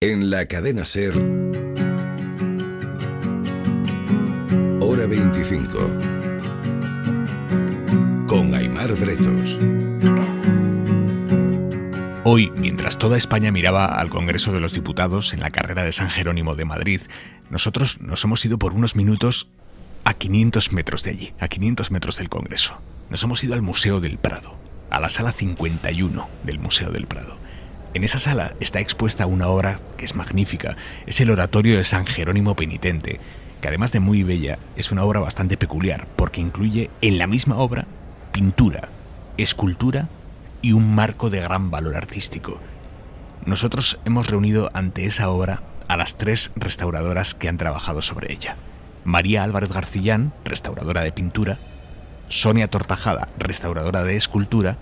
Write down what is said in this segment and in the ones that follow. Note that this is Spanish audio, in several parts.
En la cadena SER, Hora 25, con Aimar Bretos. Hoy, mientras toda España miraba al Congreso de los Diputados en la carrera de San Jerónimo de Madrid, nosotros nos hemos ido por unos minutos a 500 metros de allí, a 500 metros del Congreso. Nos hemos ido al Museo del Prado, a la sala 51 del Museo del Prado. En esa sala está expuesta una obra que es magnífica. Es el Oratorio de San Jerónimo Penitente, que además de muy bella, es una obra bastante peculiar, porque incluye en la misma obra pintura, escultura y un marco de gran valor artístico. Nosotros hemos reunido ante esa obra a las 3 restauradoras que han trabajado sobre ella. María Álvarez Garcillán, restauradora de pintura, Sonia Tortajada, restauradora de escultura,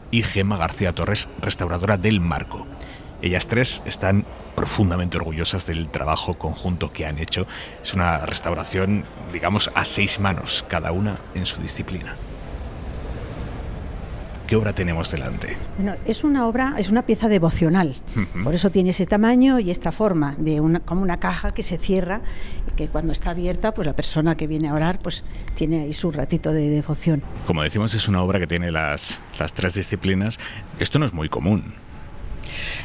y Gemma García Torres, restauradora del marco. Ellas 3 están profundamente orgullosas del trabajo conjunto que han hecho. Es una restauración, digamos, a 6 manos, cada una en su disciplina. ¿Qué obra tenemos delante? Bueno, es una pieza devocional. Por eso tiene ese tamaño y esta forma, como una caja que se cierra, y que cuando está abierta, pues la persona que viene a orar pues tiene ahí su ratito de devoción. Como decimos, es una obra que tiene las 3 disciplinas. Esto no es muy común.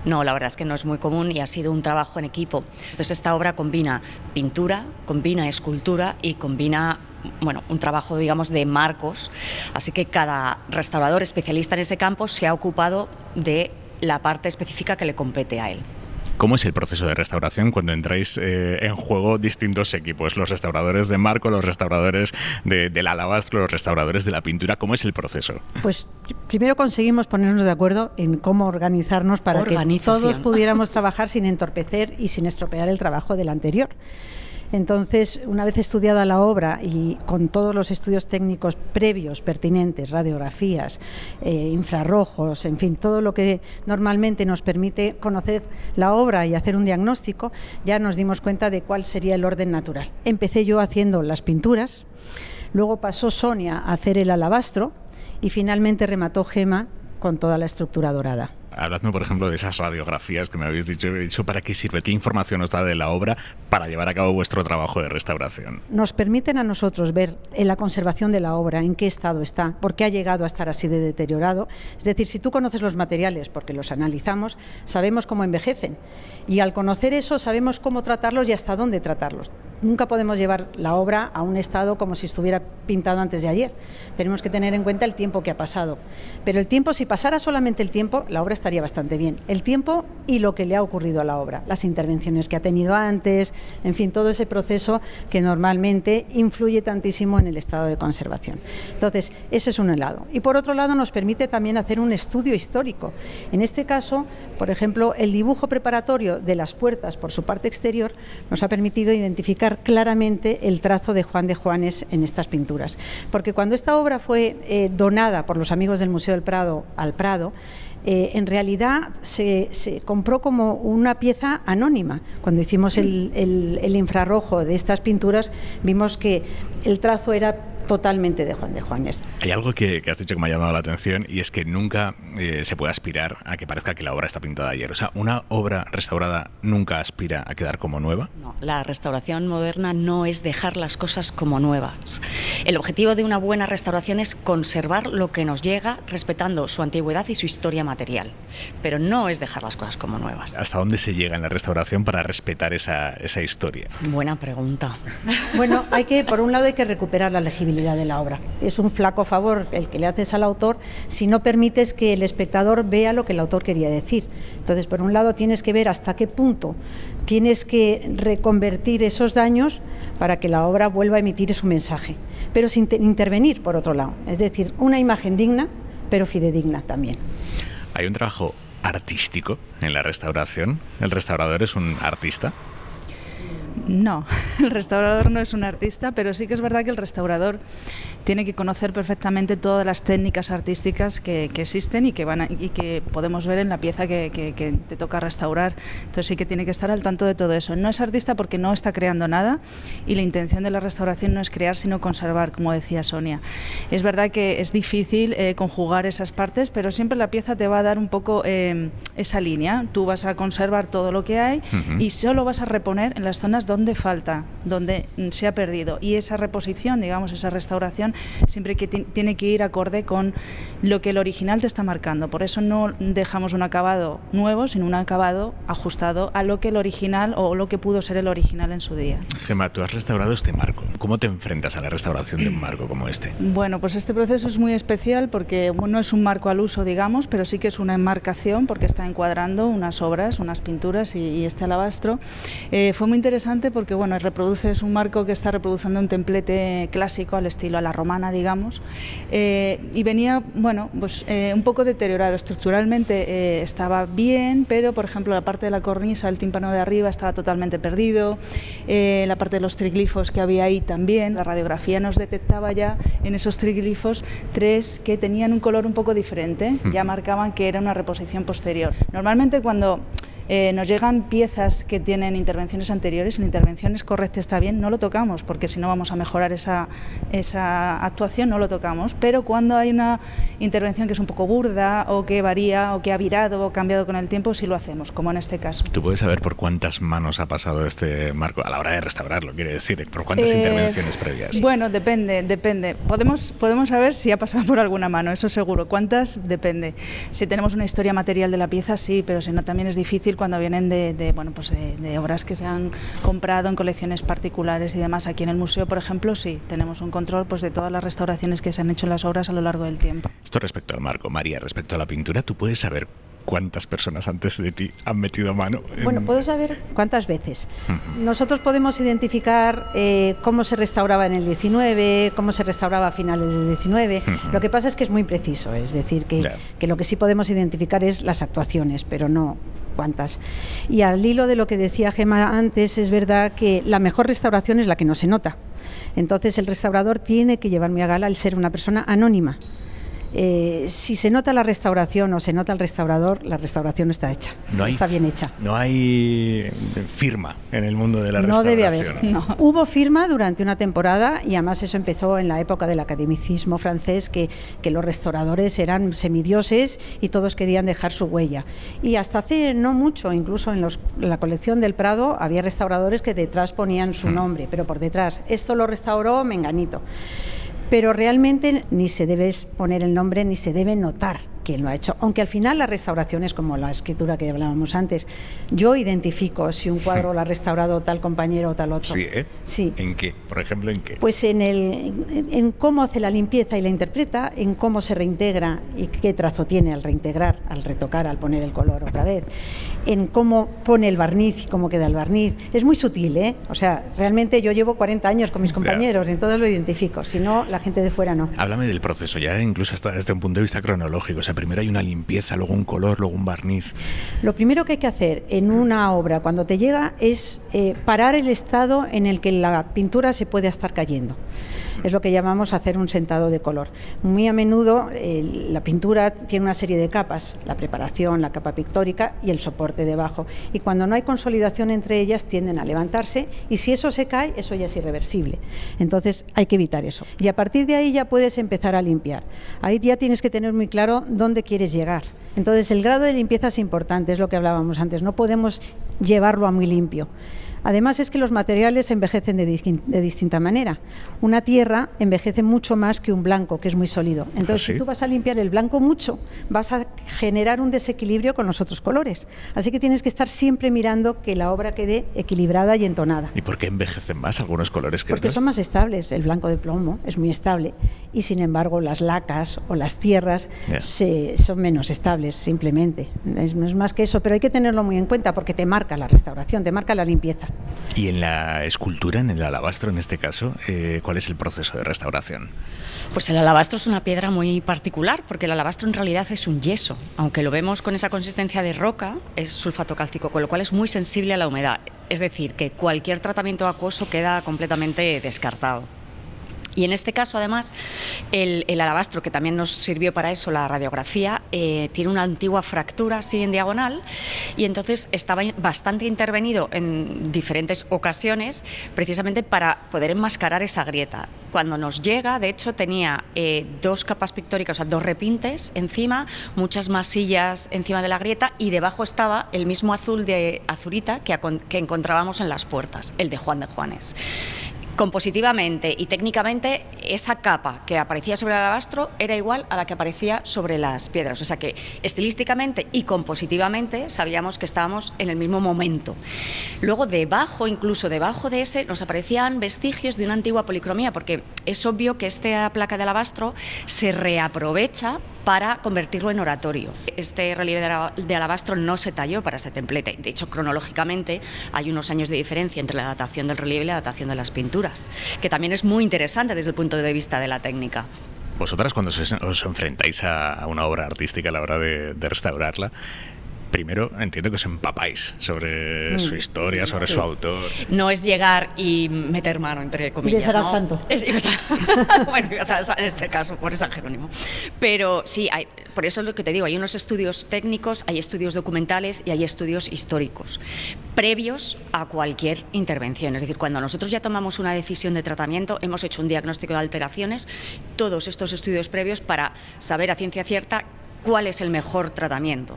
No, la verdad es que no es muy común y ha sido un trabajo en equipo. Entonces esta obra combina pintura, combina escultura y combina un trabajo, digamos, de marcos. Así que cada restaurador especialista en ese campo se ha ocupado de la parte específica que le compete a él. ¿Cómo es el proceso de restauración cuando entráis en juego distintos equipos? Los restauradores de marco, los restauradores del alabastro, los restauradores de la pintura. ¿Cómo es el proceso? Pues primero conseguimos ponernos de acuerdo en cómo organizarnos para que todos pudiéramos trabajar sin entorpecer y sin estropear el trabajo del anterior. Entonces, una vez estudiada la obra y con todos los estudios técnicos previos, pertinentes, radiografías, infrarrojos, en fin, todo lo que normalmente nos permite conocer la obra y hacer un diagnóstico, ya nos dimos cuenta de cuál sería el orden natural. Empecé yo haciendo las pinturas, luego pasó Sonia a hacer el alabastro y finalmente remató Gemma con toda la estructura dorada. Habladme, por ejemplo, de esas radiografías que me habéis dicho. ¿Para qué sirve? ¿Qué información os da de la obra para llevar a cabo vuestro trabajo de restauración? Nos permiten a nosotros ver en la conservación de la obra, en qué estado está, por qué ha llegado a estar así de deteriorado. Es decir, si tú conoces los materiales, porque los analizamos, sabemos cómo envejecen. Y al conocer eso, sabemos cómo tratarlos y hasta dónde tratarlos. Nunca podemos llevar la obra a un estado como si estuviera pintado antes de ayer. Tenemos que tener en cuenta el tiempo que ha pasado. Pero el tiempo, si pasara solamente el tiempo, la obra estaría bastante bien. El tiempo y lo que le ha ocurrido a la obra, las intervenciones que ha tenido antes, en fin, todo ese proceso que normalmente influye tantísimo en el estado de conservación. Entonces, ese es un lado. Y por otro lado, nos permite también hacer un estudio histórico. En este caso, por ejemplo, el dibujo preparatorio de las puertas por su parte exterior nos ha permitido identificar claramente el trazo de Juan de Juanes en estas pinturas. Porque cuando esta obra fue donada por los amigos del Museo del Prado al Prado, en realidad se compró como una pieza anónima. Cuando hicimos el infrarrojo de estas pinturas, vimos que el trazo era totalmente de Juan de Juanes. Hay algo que has dicho que me ha llamado la atención, y es que nunca se puede aspirar a que parezca que la obra está pintada ayer. O sea, una obra restaurada nunca aspira a quedar como nueva. No, la restauración moderna no es dejar las cosas como nuevas. El objetivo de una buena restauración es conservar lo que nos llega, respetando su antigüedad y su historia material. Pero no es dejar las cosas como nuevas. ¿Hasta dónde se llega en la restauración para respetar esa historia? Buena pregunta. Bueno, por un lado hay que recuperar la legibilidad de la obra. Es un flaco favor el que le haces al autor si no permites que el espectador vea lo que el autor quería decir. Entonces, por un lado tienes que ver hasta qué punto tienes que reconvertir esos daños para que la obra vuelva a emitir su mensaje, pero sin intervenir por otro lado. Es decir, una imagen digna, pero fidedigna también. ¿Hay un trabajo artístico en la restauración? ¿El restaurador es un artista? No, el restaurador no es un artista, pero sí que es verdad que el restaurador tiene que conocer perfectamente todas las técnicas artísticas que existen y que podemos ver en la pieza que te toca restaurar. Entonces sí que tiene que estar al tanto de todo eso. No es artista porque no está creando nada y la intención de la restauración no es crear sino conservar, como decía Sonia. Es verdad que es difícil conjugar esas partes, pero siempre la pieza te va a dar un poco esa línea. Tú vas a conservar todo lo que hay y solo vas a reponer en las zonas donde falta, donde se ha perdido. Y esa reposición, digamos, esa restauración, siempre que tiene que ir acorde con lo que el original te está marcando. Por eso no dejamos un acabado nuevo, sino un acabado ajustado a lo que el original o lo que pudo ser el original en su día. Gemma, tú has restaurado este marco. ¿Cómo te enfrentas a la restauración de un marco como este? Bueno, pues este proceso es muy especial porque no es un marco al uso, digamos, pero sí que es una enmarcación porque está encuadrando unas obras, unas pinturas y este alabastro. Fue muy interesante porque, bueno, es un marco que está reproduciendo un templete clásico al estilo a la romana, digamos, y venía, bueno, pues un poco deteriorado. Estructuralmente estaba bien, pero, por ejemplo, la parte de la cornisa, el tímpano de arriba estaba totalmente perdido, la parte de los triglifos que había ahí también. La radiografía nos detectaba ya en esos triglifos 3 que tenían un color un poco diferente, ya marcaban que era una reposición posterior. Normalmente cuando nos llegan piezas que tienen intervenciones anteriores, en intervenciones correctas está bien, no lo tocamos, porque si no vamos a mejorar esa actuación, no lo tocamos, pero cuando hay una intervención que es un poco burda, o que varía, o que ha virado, o cambiado con el tiempo, sí lo hacemos, como en este caso. ¿Tú puedes saber por cuántas manos ha pasado este marco a la hora de restaurarlo, quiere decir? ¿Por cuántas intervenciones previas? Bueno, depende. Podemos saber si ha pasado por alguna mano, eso seguro. ¿Cuántas? Depende. Si tenemos una historia material de la pieza, sí, pero si no, también es difícil cuando vienen de obras que se han comprado en colecciones particulares y demás. Aquí en el museo, por ejemplo, sí, tenemos un control de todas las restauraciones que se han hecho en las obras a lo largo del tiempo. Esto respecto al marco. María, respecto a la pintura, ¿tú puedes saber cuántas personas antes de ti han metido mano? Bueno, puedo saber cuántas veces. Nosotros podemos identificar cómo se restauraba en el 19, cómo se restauraba a finales del 19. Lo que pasa es que es muy preciso, es decir, que lo que sí podemos identificar es las actuaciones, pero no cuántas. Y al hilo de lo que decía Gemma antes, es verdad que la mejor restauración es la que no se nota. Entonces el restaurador tiene que llevar muy a gala el ser una persona anónima. Si se nota la restauración o se nota el restaurador, la restauración no está hecha, está bien hecha. No hay firma en el mundo de la restauración. No debe haber. No. Hubo firma durante una temporada y además eso empezó en la época del academicismo francés, que los restauradores eran semidioses y todos querían dejar su huella. Y hasta hace no mucho, incluso en la colección del Prado, había restauradores que detrás ponían su nombre, pero por detrás, esto lo restauró Menganito. Pero realmente ni se debe poner el nombre ni se debe notar quién lo ha hecho, aunque al final la restauración es como la escritura que hablábamos antes. Yo identifico si un cuadro lo ha restaurado tal compañero o tal otro. Sí, ¿eh? Sí. ¿En qué? Por ejemplo, ¿en qué? Pues en cómo hace la limpieza y la interpreta, en cómo se reintegra y qué trazo tiene al reintegrar, al retocar, al poner el color otra vez, en cómo pone el barniz y cómo queda el barniz. Es muy sutil, ¿eh? O sea, realmente yo llevo 40 años con mis compañeros, entonces lo identifico, si no, la gente de fuera no. Háblame del proceso ya, incluso hasta desde un punto de vista cronológico. O sea, primero hay una limpieza, luego un color, luego un barniz. Lo primero que hay que hacer en una obra cuando te llega es parar el estado en el que la pintura se puede estar cayendo. Es lo que llamamos hacer un sentado de color. Muy a menudo la pintura tiene una serie de capas, la preparación, la capa pictórica y el soporte debajo. Y cuando no hay consolidación entre ellas tienden a levantarse y si eso se cae, eso ya es irreversible. Entonces hay que evitar eso. Y a partir de ahí ya puedes empezar a limpiar. Ahí ya tienes que tener muy claro dónde quieres llegar. Entonces el grado de limpieza es importante, es lo que hablábamos antes. No podemos llevarlo a muy limpio. Además es que los materiales envejecen de distinta manera. Una tierra envejece mucho más que un blanco, que es muy sólido. Entonces, si tú vas a limpiar el blanco mucho, vas a generar un desequilibrio con los otros colores. Así que tienes que estar siempre mirando que la obra quede equilibrada y entonada. ¿Y por qué envejecen más algunos colores que Porque otros? Son más estables. El blanco de plomo es muy estable y, sin embargo, las lacas o las tierras son menos estables, simplemente. No es más que eso, pero hay que tenerlo muy en cuenta porque te marca la restauración, te marca la limpieza. Y en la escultura, en el alabastro en este caso, ¿cuál es el proceso de restauración? Pues el alabastro es una piedra muy particular, porque el alabastro en realidad es un yeso. Aunque lo vemos con esa consistencia de roca, es sulfato cálcico, con lo cual es muy sensible a la humedad. Es decir, que cualquier tratamiento acuoso queda completamente descartado. Y en este caso, además, el alabastro, que también nos sirvió para eso, la radiografía, tiene una antigua fractura así en diagonal, y entonces estaba bastante intervenido en diferentes ocasiones, precisamente para poder enmascarar esa grieta. Cuando nos llega, de hecho, tenía 2 capas pictóricas, o sea, 2 repintes encima, muchas masillas encima de la grieta, y debajo estaba el mismo azul de azurita que encontrábamos en las puertas, el de Juan de Juanes. Compositivamente y técnicamente, esa capa que aparecía sobre el alabastro era igual a la que aparecía sobre las piedras. O sea que estilísticamente y compositivamente sabíamos que estábamos en el mismo momento. Luego debajo, incluso debajo de ese, nos aparecían vestigios de una antigua policromía, porque es obvio que esta placa de alabastro se reaprovecha para convertirlo en oratorio. Este relieve de alabastro no se talló para ese templete. De hecho, cronológicamente hay unos años de diferencia entre la datación del relieve y la datación de las pinturas, que también es muy interesante desde el punto de vista de la técnica. Vosotras, cuando os enfrentáis a una obra artística a la hora de restaurarla, primero entiendo que os empapáis sobre su historia, sobre su autor. No es llegar y meter mano, entre comillas. Y besar al santo. Bueno, en este caso, por San Jerónimo. Pero sí, por eso es lo que te digo, hay unos estudios técnicos, hay estudios documentales y hay estudios históricos previos a cualquier intervención. Es decir, cuando nosotros ya tomamos una decisión de tratamiento, hemos hecho un diagnóstico de alteraciones, todos estos estudios previos para saber a ciencia cierta cuál es el mejor tratamiento.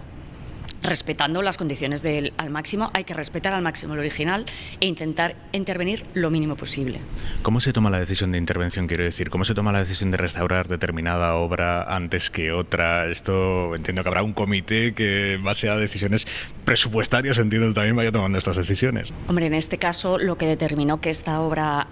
Respetando las condiciones al máximo, hay que respetar al máximo el original e intentar intervenir lo mínimo posible. ¿Cómo se toma la decisión de intervención? Quiero decir, ¿cómo se toma la decisión de restaurar determinada obra antes que otra? Esto entiendo que habrá un comité que, en base a decisiones presupuestarias, entiendo también vaya tomando estas decisiones. Hombre, en este caso lo que determinó que esta obra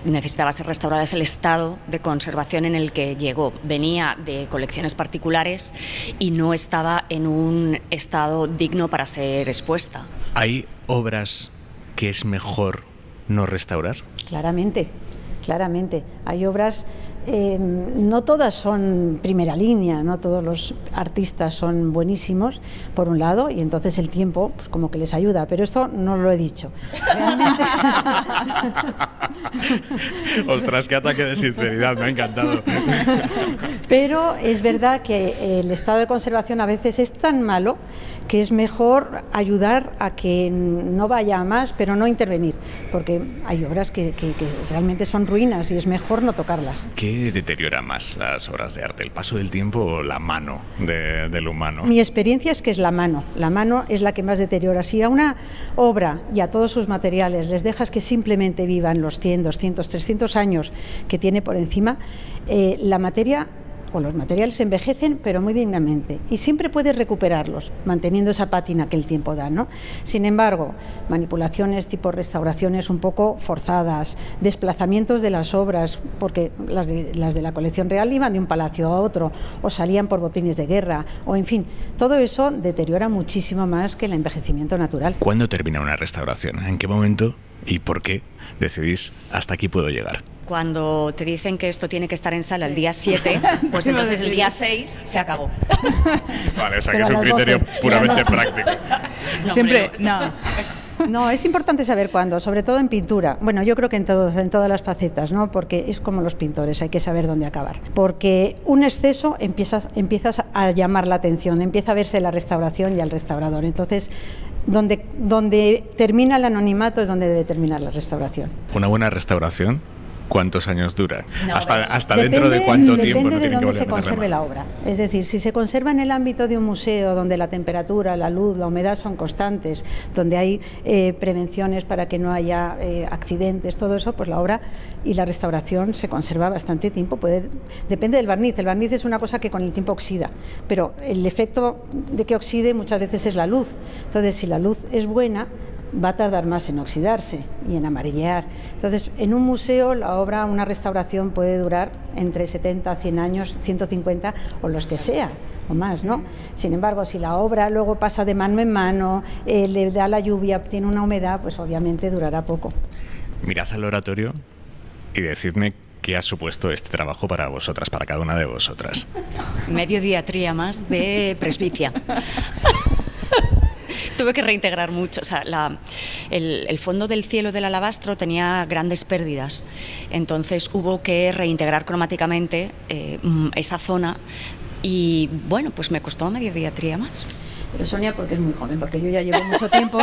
necesitaba ser restaurada es el estado de conservación en el que llegó. Venía de colecciones particulares y no estaba en un estado digno para ser expuesta. ¿Hay obras que es mejor no restaurar? Claramente. Hay obras, no todas son primera línea, no todos los artistas son buenísimos, por un lado, y entonces el tiempo pues como que les ayuda, pero esto no lo he dicho. Realmente... Ostras, qué ataque de sinceridad, me ha encantado. Pero es verdad que el estado de conservación a veces es tan malo que es mejor ayudar a que no vaya a más, pero no intervenir, porque hay obras que realmente son ruinas y es mejor no tocarlas. ¿Qué deteriora más las obras de arte, el paso del tiempo o la mano del humano? Mi experiencia es que es la mano es la que más deteriora. Si a una obra y a todos sus materiales les dejas que simplemente vivan los 100, 200, 300 años que tiene por encima, la materia o los materiales envejecen, pero muy dignamente, y siempre puedes recuperarlos manteniendo esa pátina que el tiempo da, ¿no? Sin embargo, manipulaciones tipo restauraciones un poco forzadas, desplazamientos de las obras, porque las de la colección real iban de un palacio a otro o salían por botines de guerra, o en fin, todo eso deteriora muchísimo más que el envejecimiento natural. ¿Cuándo termina una restauración? ¿En qué momento y por qué decidís hasta aquí puedo llegar? Cuando te dicen que esto tiene que estar en sala el día 7, pues entonces el día 6 se acabó. Vale, o sea que es un criterio puramente práctico. No, Siempre, No, es importante saber cuándo, sobre todo en pintura. Bueno, yo creo que en todas las facetas, ¿no? Porque es como los pintores, hay que saber dónde acabar. Porque un exceso empiezas a llamar la atención, empieza a verse la restauración y al restaurador. Entonces, donde termina el anonimato es donde debe terminar la restauración. Una buena restauración, ¿cuántos años dura? No, hasta dentro de cuánto tiempo no depende de tienen que dónde volver se a meterle conserve mano. la obra. Es decir, si se conserva en el ámbito de un museo donde la temperatura, la luz, la humedad son constantes, donde hay prevenciones para que no haya accidentes, todo eso, pues la obra y la restauración se conserva bastante tiempo. Depende del barniz. El barniz es una cosa que con el tiempo oxida, pero el efecto de que oxide muchas veces es la luz. Entonces, si la luz es buena, va a tardar más en oxidarse y en amarillear. Entonces, en un museo, la obra, una restauración puede durar entre 70, 100 años, 150 o los que sea, o más, ¿no? Sin embargo, si la obra luego pasa de mano en mano, le da la lluvia, tiene una humedad, pues obviamente durará poco. Mirad al oratorio y decidme qué ha supuesto este trabajo para vosotras, para cada una de vosotras. Medio diatría más de presbicia. Tuve que reintegrar mucho. O sea, el fondo del cielo del alabastro tenía grandes pérdidas, entonces hubo que reintegrar cromáticamente esa zona y bueno, pues me costó medio diatría más. Pero Sonia, porque es muy joven, porque yo ya llevo mucho tiempo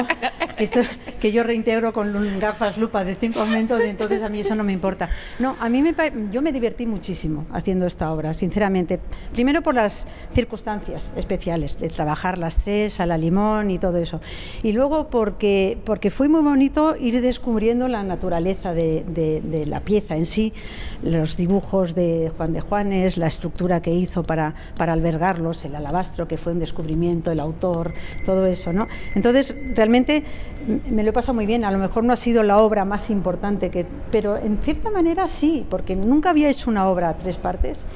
que yo reintegro con gafas lupa de 5 aumentos, y entonces a mí eso no me importa. No, a mí yo me divertí muchísimo haciendo esta obra, sinceramente. Primero por las circunstancias especiales de trabajar las 3 a la limón y todo eso. Y luego porque fue muy bonito ir descubriendo la naturaleza de la pieza en sí, los dibujos de Juan de Juanes, la estructura que hizo para albergarlos, el alabastro, que fue un descubrimiento, el autor, todo eso, ¿no? Entonces, realmente me lo he pasado muy bien. A lo mejor no ha sido la obra más importante, pero en cierta manera sí, porque nunca había hecho una obra a 3 partes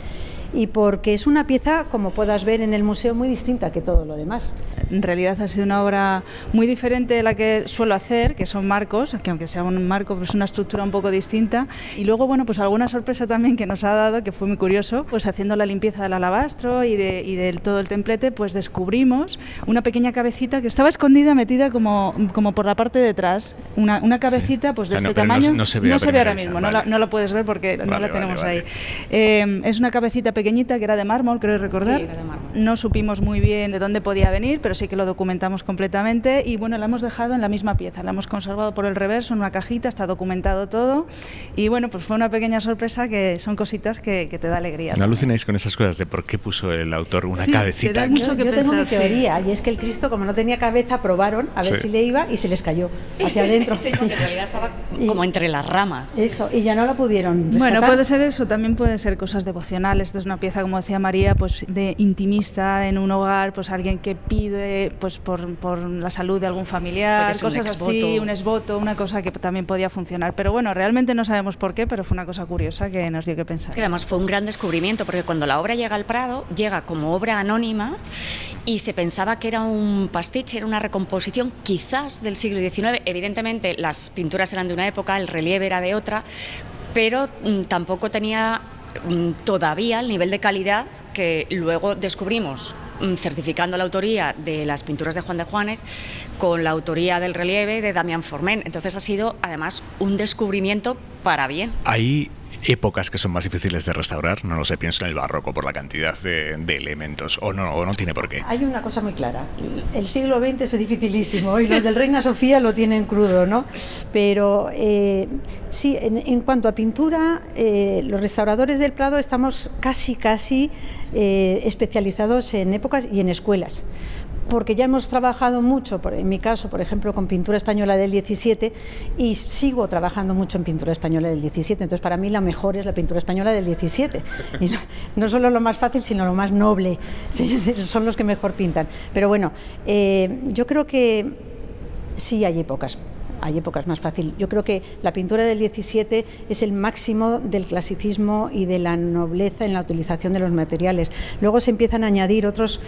y porque es una pieza, como puedas ver en el museo, muy distinta que todo lo demás. En realidad ha sido una obra muy diferente de la que suelo hacer, que son marcos, que aunque sea un marco, pues una estructura un poco distinta. Y luego, bueno, pues alguna sorpresa también que nos ha dado, que fue muy curioso, pues haciendo la limpieza del alabastro y de todo el templete, pues descubrimos una pequeña cabecita que estaba escondida, metida como por la parte de atrás. Una cabecita, pues de este tamaño. No se ve ahora mismo, vale. no la puedes ver porque no la tenemos ahí. Es una cabecita pequeñita que era de mármol, creo recordar. Sí, era de mármol. No supimos muy bien de dónde podía venir, pero sí que lo documentamos completamente y bueno, la hemos dejado en la misma pieza, la hemos conservado por el reverso en una cajita, está documentado todo y bueno, pues fue una pequeña sorpresa que son cositas que te da alegría. ¿No alucináis con esas cosas de por qué puso el autor una cabecita? Te da mucho que yo pensar, tengo mi teoría, y es que el Cristo, como no tenía cabeza, probaron a ver si le iba y se les cayó hacia adentro. Sí, porque en realidad estaba como entre las ramas. Eso, y ya no la pudieron rescatar. Bueno, puede ser eso, también pueden ser cosas devocionales. Esta es una pieza, como decía María, pues de intimista en un hogar, pues alguien que pide pues por la salud de algún familiar, cosas así, un exvoto, una cosa que también podía funcionar. Pero bueno, realmente no sabemos por qué, pero fue una cosa curiosa que nos dio que pensar. Es que además fue un gran descubrimiento, porque cuando la obra llega al Prado, llega como obra anónima y se pensaba que era un pastiche, era una recomposición quizás del siglo XIX. Evidentemente las pinturas eran de una época, el relieve era de otra, pero tampoco tenía todavía el nivel de calidad que luego descubrimos certificando la autoría de las pinturas de Juan de Juanes con la autoría del relieve de Damián Forment. Entonces ha sido además un descubrimiento para bien. Hay épocas que son más difíciles de restaurar, no lo sé, pienso en el barroco por la cantidad de elementos, o no tiene por qué. Hay una cosa muy clara, el siglo XX es dificilísimo y los del Reina Sofía lo tienen crudo, ¿no? Pero sí, en cuanto a pintura, los restauradores del Prado estamos casi especializados en épocas y en escuelas, porque ya hemos trabajado mucho, en mi caso, por ejemplo, con pintura española del 17 y sigo trabajando mucho en pintura española del 17, entonces para mí la mejor es la pintura española del 17, y no solo lo más fácil, sino lo más noble, son los que mejor pintan. Pero bueno, yo creo que sí hay épocas más fácil. Yo creo que la pintura del 17 es el máximo del clasicismo y de la nobleza en la utilización de los materiales. Luego se empiezan a añadir otros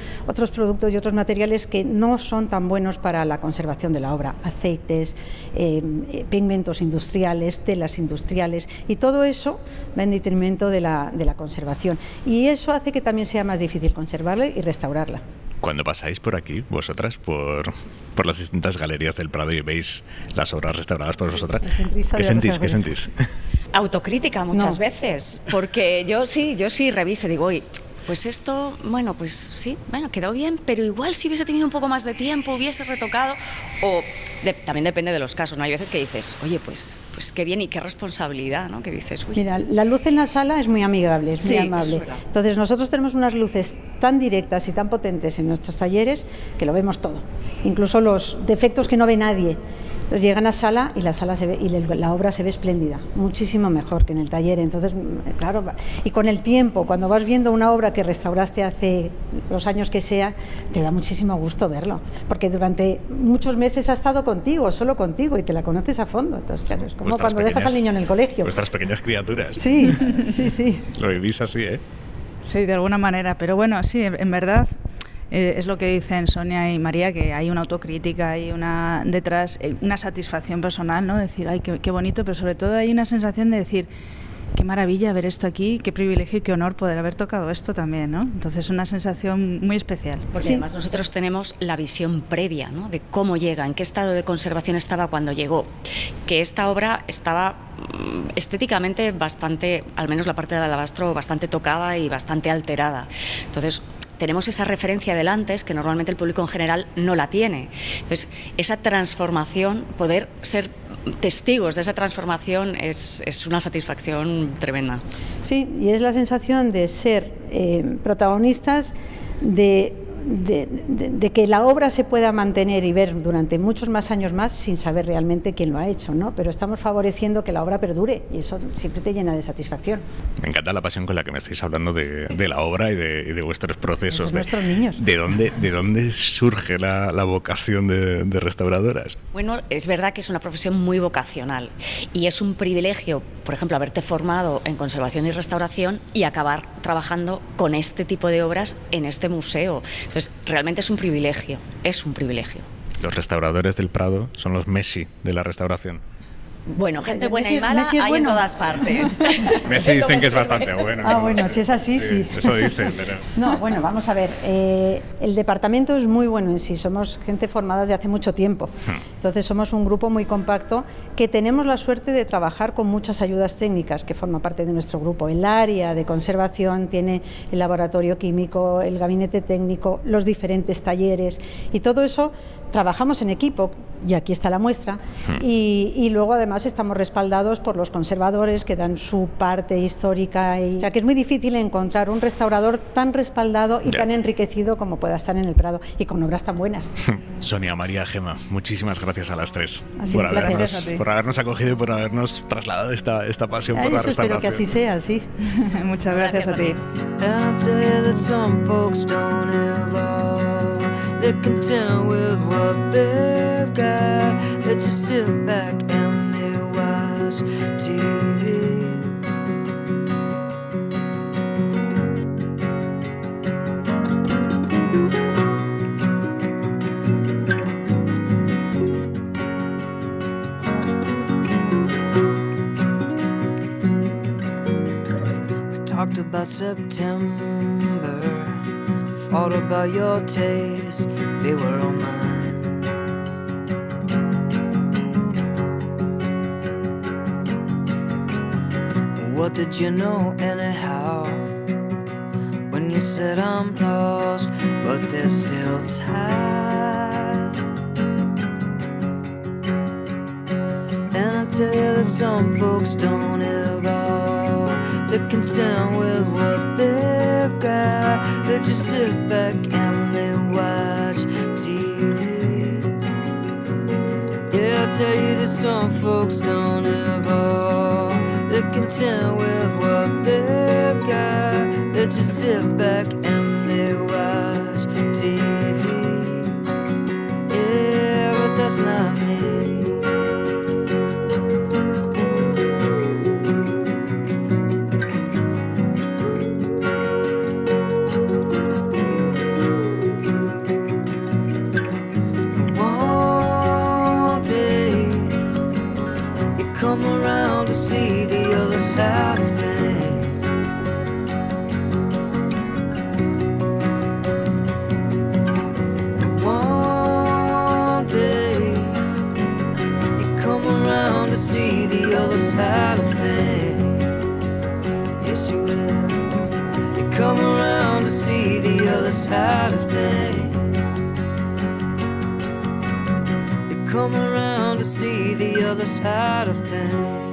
productos y otros materiales que no son tan buenos para la conservación de la obra, aceites, pigmentos industriales, telas industriales, y todo eso va en detrimento de la conservación. Y eso hace que también sea más difícil conservarla y restaurarla. Cuando pasáis por aquí, vosotras, por las distintas galerías del Prado y veis las obras restauradas por vosotras, ¿qué sentís? Autocrítica muchas veces, porque yo sí reviso, digo, oye, pues esto, bueno, pues sí, bueno, quedó bien, pero igual si hubiese tenido un poco más de tiempo, hubiese retocado, o también depende de los casos, ¿no? Hay veces que dices, oye, pues qué bien y qué responsabilidad, ¿no? Que dices, uy. Mira, la luz en la sala es muy amigable, es muy amable. Entonces nosotros tenemos unas luces tan directas y tan potentes en nuestros talleres que lo vemos todo, incluso los defectos que no ve nadie. Entonces llegan a sala y la sala se ve y la obra se ve espléndida, muchísimo mejor que en el taller. Entonces, claro, y con el tiempo, cuando vas viendo una obra que restauraste hace los años que sea, te da muchísimo gusto verlo, porque durante muchos meses ha estado contigo, solo contigo, y te la conoces a fondo. Entonces, claro, es como cuando dejas al niño en el colegio. Vuestras pequeñas criaturas. Sí. Lo vivís así, ¿eh? Sí, de alguna manera, pero bueno, sí, en verdad. Es lo que dicen Sonia y María, que hay una autocrítica, hay detrás una satisfacción personal, ¿no? Decir, ay, qué bonito, pero sobre todo hay una sensación de decir, qué maravilla ver esto aquí, qué privilegio y qué honor poder haber tocado esto también, ¿no? Entonces, una sensación muy especial. Porque además nosotros tenemos la visión previa, ¿no?, de cómo llega, en qué estado de conservación estaba cuando llegó, que esta obra estaba estéticamente bastante, al menos la parte del alabastro, bastante tocada y bastante alterada. Entonces, tenemos esa referencia del antes que normalmente el público en general no la tiene. Entonces, esa transformación, poder ser testigos de esa transformación es una satisfacción tremenda. Sí, y es la sensación de ser protagonistas de que la obra se pueda mantener y ver durante muchos más años más sin saber realmente quién lo ha hecho, ¿no? Pero estamos favoreciendo que la obra perdure y eso siempre te llena de satisfacción. Me encanta la pasión con la que me estáis hablando de la obra y de vuestros procesos. Esos nuestros niños. ¿De dónde surge la vocación de restauradoras? Bueno, es verdad que es una profesión muy vocacional y es un privilegio, por ejemplo, haberte formado en conservación y restauración y acabar trabajando con este tipo de obras en este museo. Entonces, realmente es un privilegio, es un privilegio. Los restauradores del Prado son los Messi de la restauración. Bueno, gente buena y mala hay bueno en todas partes. Messi dicen que es bastante bueno. Ah, bueno, si es así, sí. Eso dicen, pero... No, bueno, vamos a ver. El departamento es muy bueno en sí. Somos gente formada desde hace mucho tiempo. Entonces somos un grupo muy compacto que tenemos la suerte de trabajar con muchas ayudas técnicas que forman parte de nuestro grupo. El área de conservación tiene el laboratorio químico, el gabinete técnico, los diferentes talleres y todo eso trabajamos en equipo, y aquí está la muestra, y luego además estamos respaldados por los conservadores que dan su parte histórica. O sea que es muy difícil encontrar un restaurador tan respaldado y tan enriquecido como pueda estar en el Prado y con obras tan buenas. Sonia, María, Gemma, muchísimas gracias a las tres por habernos acogido y por habernos trasladado esta pasión por la restauración. Espero que así sea, sí. Muchas gracias a ti. They're content with what they've got. They just sit back and they watch TV. We talked about September, thought about your taste, they were all mine. What did you know anyhow, when you said I'm lost, but there's still time? And I tell you that some folks don't evolve, they're content with what they've got. They just sit back and they watch TV. Yeah, I tell you that some folks don't evolve, they're content with what they've got. They just sit back and they watch TV. Yeah, but that's not me. Come around to see the other side of things. One day you come around to see the other side of things. Yes, you will. You come around to see the other side of things. You come around to see the other side of things.